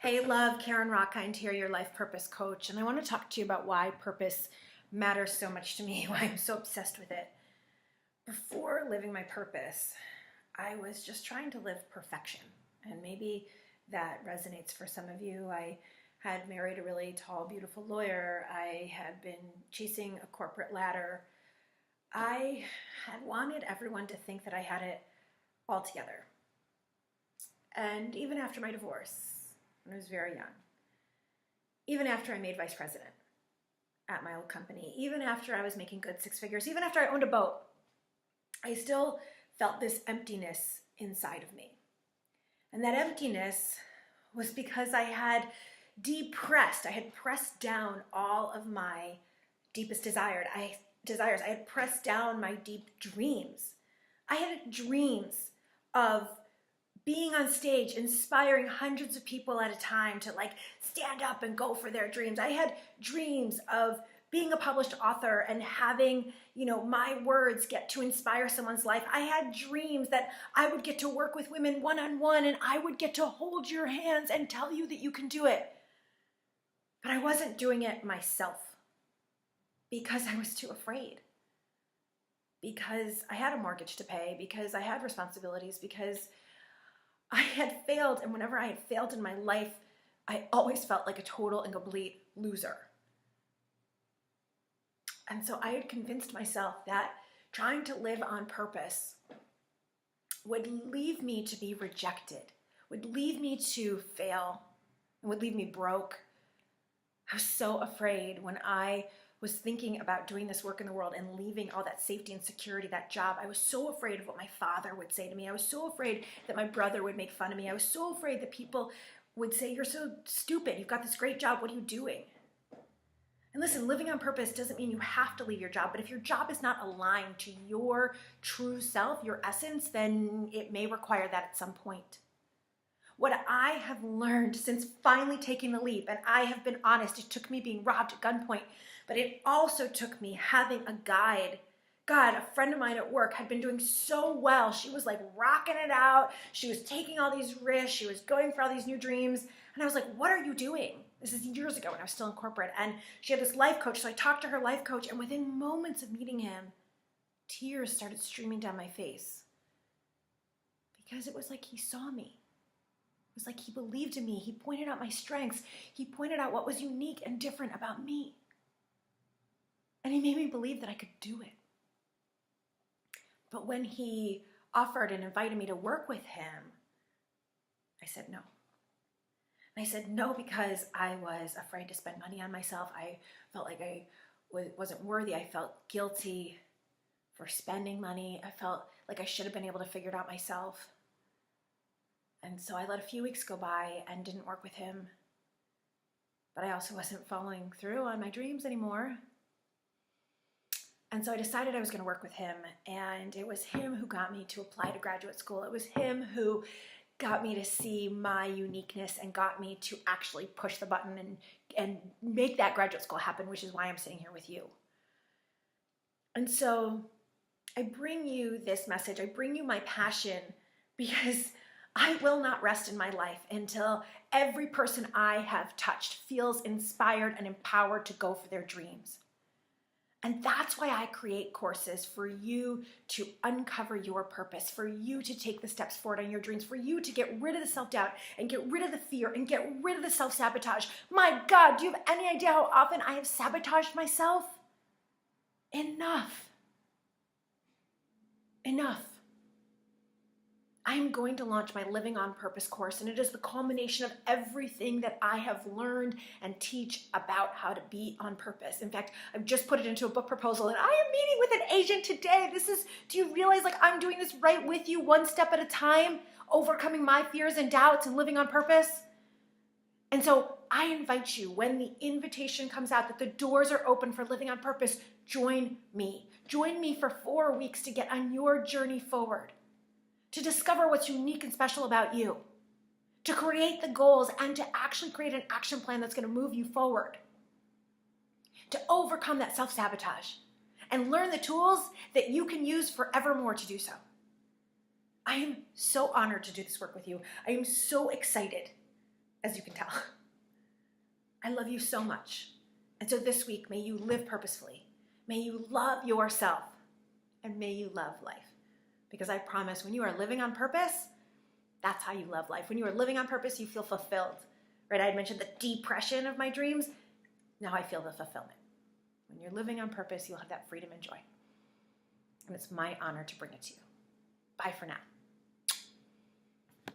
Hey, love, Karen Rockkind here, your life purpose coach, and I want to talk to you about why purpose matters so much to me, why I'm so obsessed with it. Before living my purpose, I was just trying to live perfection, and maybe that resonates for some of you. I had married a really tall, beautiful lawyer. I had been chasing a corporate ladder. I had wanted everyone to think that I had it all together. And even after my divorce, when I was very young, even after I made vice president at my old company, even after I was making good six figures, even after I owned a boat, I still felt this emptiness inside of me. And that emptiness was because I had I had pressed down all of my deepest desires. I had pressed down my deep dreams. I had dreams of being on stage, inspiring hundreds of people at a time to stand up and go for their dreams. I had dreams of being a published author and having, my words get to inspire someone's life. I had dreams that I would get to work with women one-on-one and I would get to hold your hands and tell you that you can do it. But I wasn't doing it myself because I was too afraid. Because I had a mortgage to pay, because I had responsibilities, because I had failed, and whenever I had failed in my life, I always felt like a total and complete loser. And so I had convinced myself that trying to live on purpose would leave me to be rejected, would leave me to fail, and would leave me broke. I was so afraid when I was thinking about doing this work in the world and leaving all that safety and security, that job. I was so afraid of what my father would say to me. I was so afraid that my brother would make fun of me. I was so afraid that people would say, "You're so stupid. You've got this great job. What are you doing?" And listen, living on purpose doesn't mean you have to leave your job, but if your job is not aligned to your true self, your essence, then it may require that at some point. What I have learned since finally taking the leap, and I have been honest, it took me being robbed at gunpoint, but it also took me having a guide. God, a friend of mine at work had been doing so well. She was rocking it out. She was taking all these risks. She was going for all these new dreams. And I was like, what are you doing? This is years ago when I was still in corporate. And she had this life coach. So I talked to her life coach, and within moments of meeting him, tears started streaming down my face. Because it was like he saw me. It was like he believed in me. He pointed out my strengths. He pointed out what was unique and different about me. And he made me believe that I could do it. But when he offered and invited me to work with him, I said no. And I said no because I was afraid to spend money on myself. I felt like I wasn't worthy. I felt guilty for spending money. I felt like I should have been able to figure it out myself. And so I let a few weeks go by and didn't work with him. But I also wasn't following through on my dreams anymore. And so I decided I was going to work with him, and it was him who got me to apply to graduate school. It was him who got me to see my uniqueness and got me to actually push the button and make that graduate school happen, which is why I'm sitting here with you. And so I bring you this message. I bring you my passion because I will not rest in my life until every person I have touched feels inspired and empowered to go for their dreams. And that's why I create courses for you to uncover your purpose, for you to take the steps forward on your dreams, for you to get rid of the self-doubt and get rid of the fear and get rid of the self-sabotage. My God, do you have any idea how often I have sabotaged myself? Enough. I am going to launch my Living on Purpose course, and it is the culmination of everything that I have learned and teach about how to be on purpose. In fact, I've just put it into a book proposal, and I am meeting with an agent today. Do you realize I'm doing this right with you, one step at a time, overcoming my fears and doubts and living on purpose? And so I invite you, when the invitation comes out that the doors are open for Living on Purpose, join me. Join me for 4 weeks to get on your journey forward, to discover what's unique and special about you, to create the goals and to actually create an action plan that's going to move you forward, to overcome that self-sabotage and learn the tools that you can use forevermore to do so. I am so honored to do this work with you. I am so excited as you can tell. I love you so much. And so this week, may you live purposefully. May you love yourself. And may you love life. Because I promise, when you are living on purpose, that's how you love life. When you are living on purpose, you feel fulfilled. Right? I had mentioned the depression of my dreams. Now I feel the fulfillment. When you're living on purpose, you'll have that freedom and joy. And it's my honor to bring it to you. Bye for now.